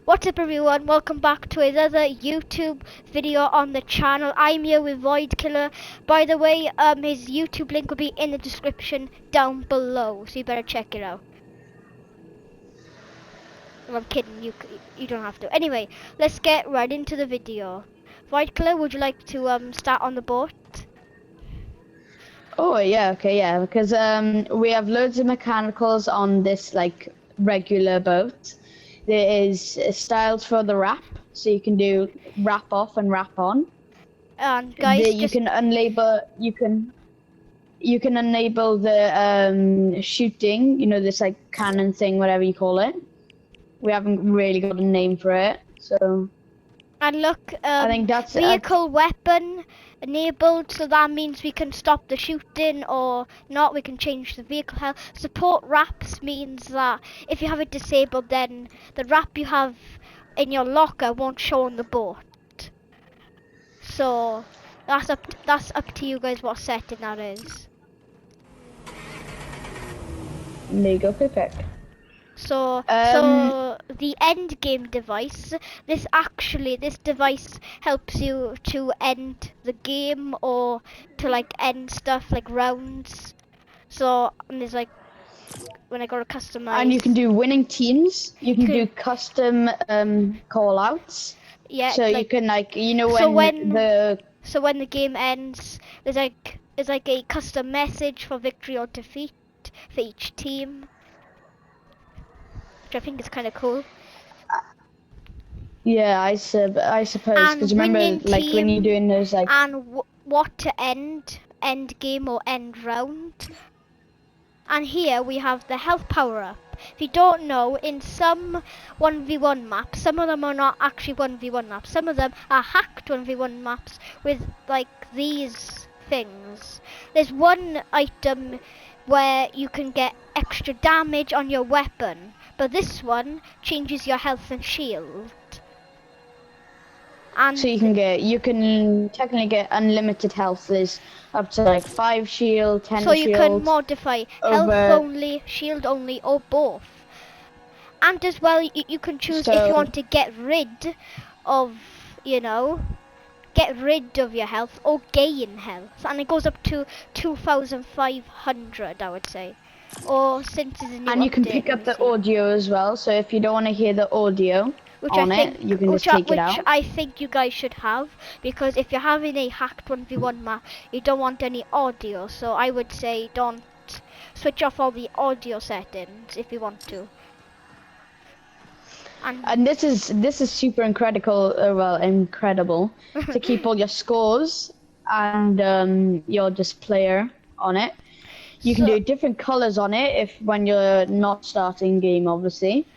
What's up everyone, welcome back to another YouTube video on the channel. I'm here with Void Killer. By the way, his YouTube link will be in the description down below, so you better check it out. Well, I'm kidding, you don't have to. Anyway, let's get right into the video. Void Killer, would you like to start on the boat? Oh yeah, okay, yeah, because we have loads of mechanicals on this like regular boat. There is styles for the wrap, so you can do wrap off and wrap on. And guys, You can unlabel, you can enable the shooting. You know, this like cannon thing, whatever you call it. We haven't really got a name for it, so. And look, I think that's vehicle weapon enabled, so that means we can stop the shooting or not. We can change the vehicle health. Support wraps means that if you have it disabled, then the wrap you have in your locker won't show on the boat. So that's up to you guys what setting that is. There you go, perfect. So the end game device, this device helps you to end the game or to like end stuff like rounds. So and there's like when I go to customize. And you can do winning teams. You can do custom call outs. Yeah. So like, you can like when the game ends, there's like a custom message for victory or defeat for each team. I think it's kind of cool. Yeah, I suppose, because remember, like when you're doing those like. And what to end game or end round. And here we have the health power up. If you don't know, in some 1v1 maps, some of them are not actually 1v1 maps. Some of them are hacked 1v1 maps with like these things. There's one item where you can get extra damage on your weapon, but this one changes your health and shield. And so you can technically get unlimited health. There's up to like 5 shield, 10 shield. So you can modify health only, shield only, or both. And as well, you can choose if you want to get rid of, get rid of your health or gain health. And it goes up to 2,500, I would say. Or since it's a new And you can pick up the audio as well. So if you don't want to hear the audio, you can just take it out. Which I think you guys should have, because if you're having a hacked 1v1 map, you don't want any audio. So I would say don't switch off all the audio settings if you want to. And this is super incredible to keep all your scores and your just player on it. You can do different colors on it when you're not starting game, obviously.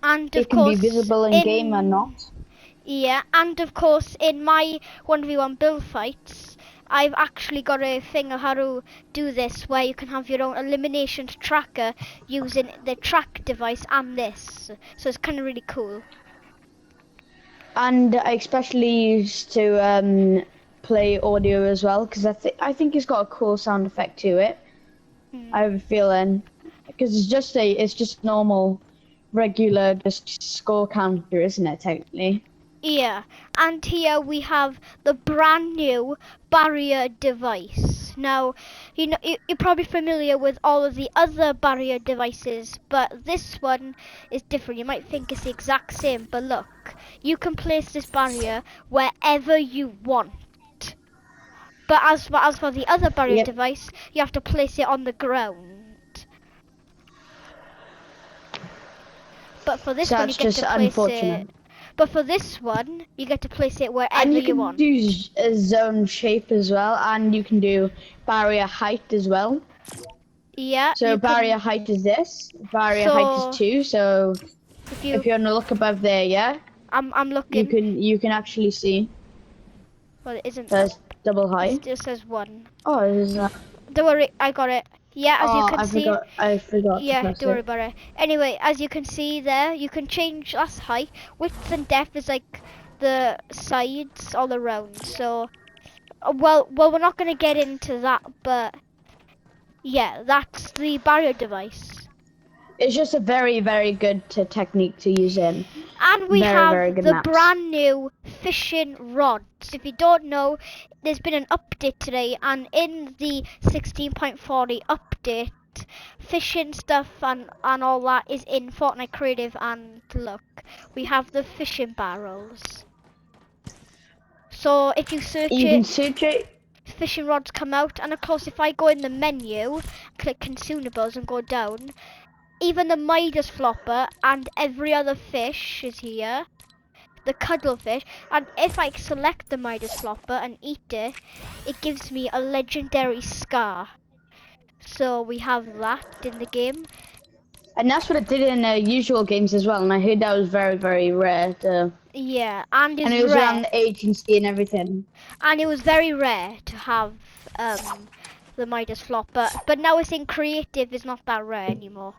And it can be visible in game or not. Yeah, and of course in my 1v1 build fights, I've actually got a thing of how to do this where you can have your own eliminations tracker using the track device and this. So it's kind of really cool. And I especially used to play audio as well, because I think it's got a cool sound effect to it. I have a feeling, because it's just normal, regular, just score counter, isn't it, technically? Yeah, and here we have the brand new barrier device. Now, you're probably familiar with all of the other barrier devices, but this one is different. You might think it's the exact same, but look, you can place this barrier wherever you want. But as for the other barrier device, you have to place it on the ground. But for this one, you get to place it. But for this one, you get to place it wherever you want. And you can do a zone shape as well, and you can do barrier height as well. Yeah. So barrier height is this. Barrier height is 2. So if you want to look above there, yeah. I'm looking. You can actually see. Well, it isn't. There's double height. It just says 1. Oh, is that? Don't worry, I got it. Yeah, as you can see. I forgot. Yeah, don't worry about it. Anyway, as you can see there, you can change that's height. Width and depth is like the sides all around. So, well, we're not gonna get into that, but yeah, that's the barrier device. It's just a very, very good technique to use in. And we Very, very have good the maps. brand new fishing rods. If you don't know, there's been an update today, and in the 16.40 update, fishing stuff and all that is in Fortnite Creative. And look, we have the fishing barrels. So if you search You can it, search it. fishing rods come out. And of course, if I go in the menu, click consumables and go down, even the Midas flopper and every other fish is here. The cuttlefish, and if I select the Midas flopper and eat it, it gives me a legendary scar. So we have that in the game. And that's what it did in usual games as well. And I heard that was very, very rare. Yeah, and And it's it was around rare. the agency and everything. And it was very rare to have the Midas flopper. But now it's in creative, it's not that rare anymore.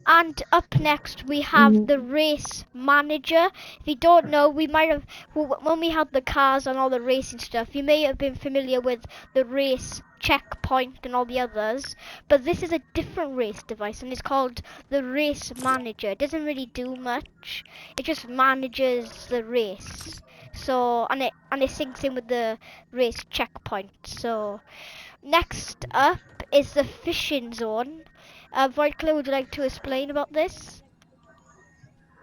And up next we have the race manager. If you don't know, we might have, when we had the cars and all the racing stuff, you may have been familiar with the race checkpoint and all the others, but this is a different race device and it's called the race manager. It doesn't really do much, it just manages the race. So and it syncs in with the race checkpoint. So next up is the fishing zone. Voidclaw, would you like to explain about this?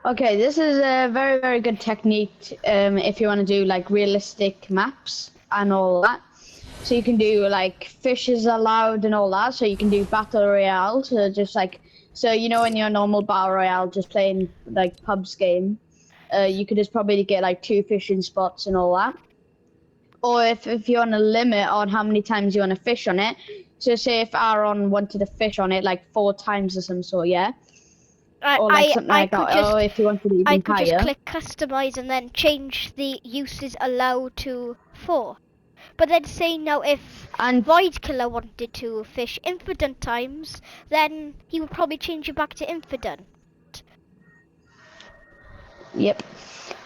Okay, this is a very, very good technique if you want to do like realistic maps and all that. So you can do like fishes allowed and all that. So you can do battle royale. So just like, so you know in your normal battle royale, just playing like pubs game, you could just probably get like 2 fishing spots and all that. Or if you want a limit on how many times you want to fish on it. So say if Aaron wanted to fish on it like 4 times or some sort, yeah. Or like something I like could that. just Or if you wanted I even could just higher. click customize and then change the uses allowed to 4. But then say now if And Voidkiller wanted to fish infinite times, then he would probably change it back to infinite. yep.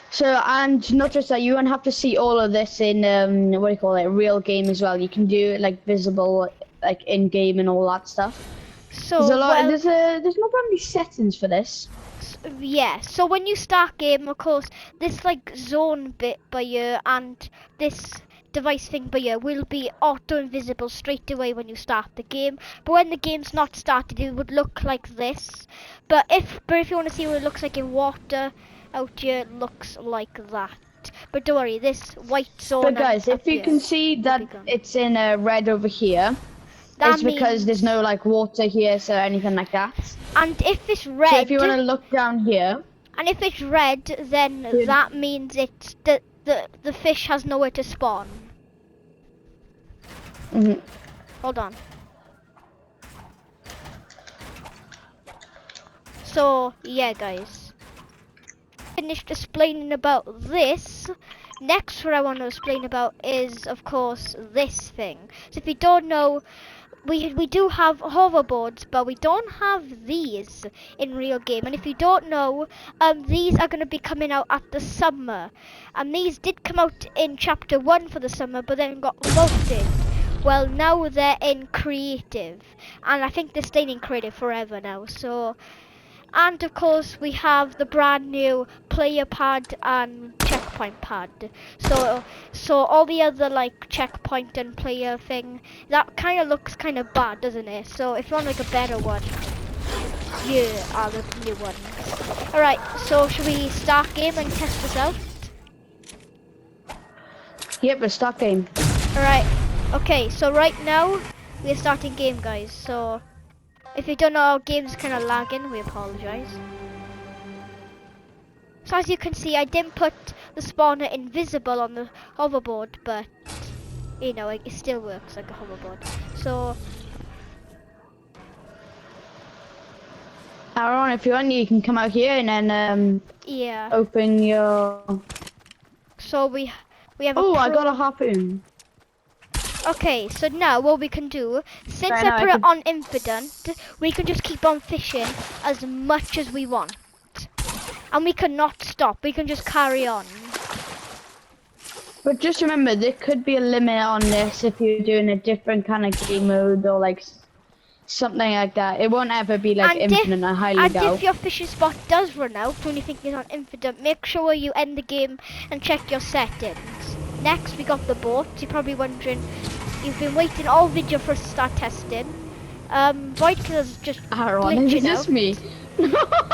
So and not just that, you won't have to see all of this in what do you call it, real game as well. You can do it like visible, like in game and all that stuff. There's So a lot. well, There's not many settings for this. yeah, so when you start game, of course, this like zone bit by you and this device thing by you will be auto invisible straight away when you start the game. But when the game's not started, it would look like this. But if you want to see what it looks like in water, out here it looks like that. But don't worry, this white zone But and guys, up if you here can see will be that gone. it's in red over here, That it's because there's means, no like water here, so anything like that. and if it's So if you red, want to look down here, and if it's red, then that means it's the fish has nowhere to spawn. mhm. Hold on. So yeah, guys, finished explaining about this. Next, what I want to explain about is, of course, this thing. So if you don't know, we do have hoverboards, but we don't have these in real game. And if you don't know, these are going to be coming out at the summer, and these did come out in chapter 1 for the summer, but then got voted. Well, now they're in creative, and I think they're staying in creative forever now. So, and of course we have the brand new player pad and checkpoint pad. So all the other like checkpoint and player thing, that kind of looks kind of bad, doesn't it? So if you want like a better one, here are the new ones. Alright, so should we start game and test this out? Yep, it's start game. Alright, okay, so right now we're starting game, guys. So if you don't know, our game's kind of lagging, we apologize. So as you can see, I didn't put the spawner invisible on the hoverboard, but you know, it still works like a hoverboard. So Aaron, if you want, you can come out here and then yeah, open your. so we have Oh, a I got a harpoon. Okay, so now what we can do, since Right I now, put it on infinite, we can just keep on fishing as much as we want. And we cannot stop, we can just carry on. But just remember, there could be a limit on this if you're doing a different kind of game mode or like Something like that. It won't ever be like And if infinite. I highly doubt. if your fishing spot does run out when you think it's on infinite, make sure you end the game and check your settings. Next, we got the boat. You're probably wondering, you've been waiting all video for us to start testing. Void Killer's just Aaron, is glitching this out. me?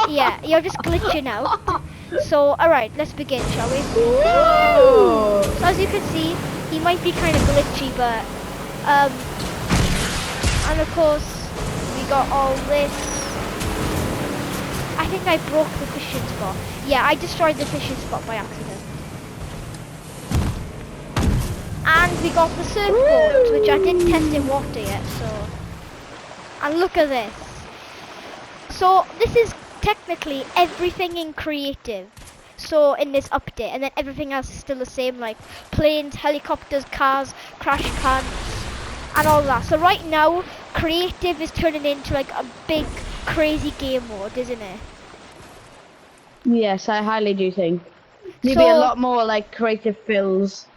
Yeah, you're just glitching out. So, alright, let's begin, shall we? Whoa! So as you can see, he might be kind of glitchy, but, and of course, we got all this. I think I broke the fishing spot. Yeah, I destroyed the fishing spot by accident. And we got the surfboard, which I didn't test in water yet, so. And look at this. So this is technically everything in creative. So in this update, and then everything else is still the same, like planes, helicopters, cars, crash cans, and all that. So right now, creative is turning into like a big, crazy game mode, isn't it? Yes, I highly do think. Maybe a So, lot more like creative fills.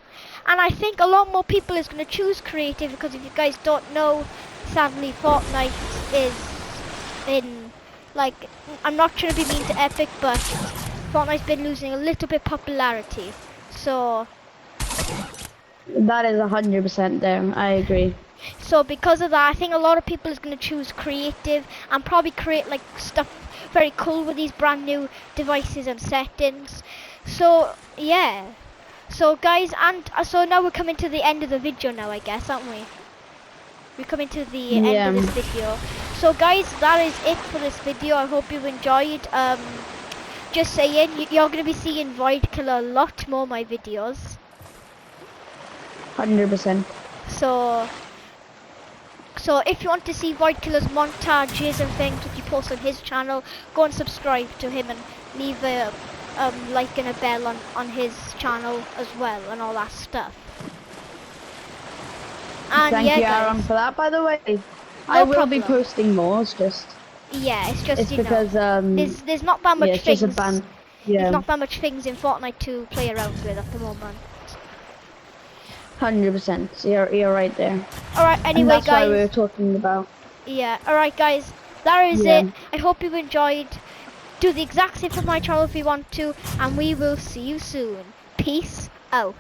and I think a lot more people is going to choose creative because if you guys don't know, sadly Fortnite is in, like, I'm not trying to be mean to Epic, but Fortnite's been losing a little bit popularity. So That is 100% there. I agree. So because of that, I think a lot of people is going to choose creative and probably create like stuff very cool with these brand new devices and settings. So yeah. So guys, and so now we're coming to the end of the video now, I guess, aren't we? We're coming to the end of this video. So guys, that is it for this video. I hope you enjoyed. Just saying, you're going to be seeing Void Killer a lot more my videos. 100%. So if you want to see Void Killer's montages and things which he posts on his channel, go and subscribe to him and leave a like and a bell on his channel as well and all that stuff. And Thank yeah, you, guys, Aaron, for that, by the way. no I will problem. be posting more. It's just. Yeah, it's just It's you because know, there's not that much yeah, it's things. just a ban. There's Yeah, not that much things in Fortnite to play around with at the moment. 100%. You're right there. Alright, And anyway that's why guys. we were talking about. Yeah, alright guys, that is it. I hope you enjoyed. Do the exact same for my channel if you want to, and we will see you soon. Peace out.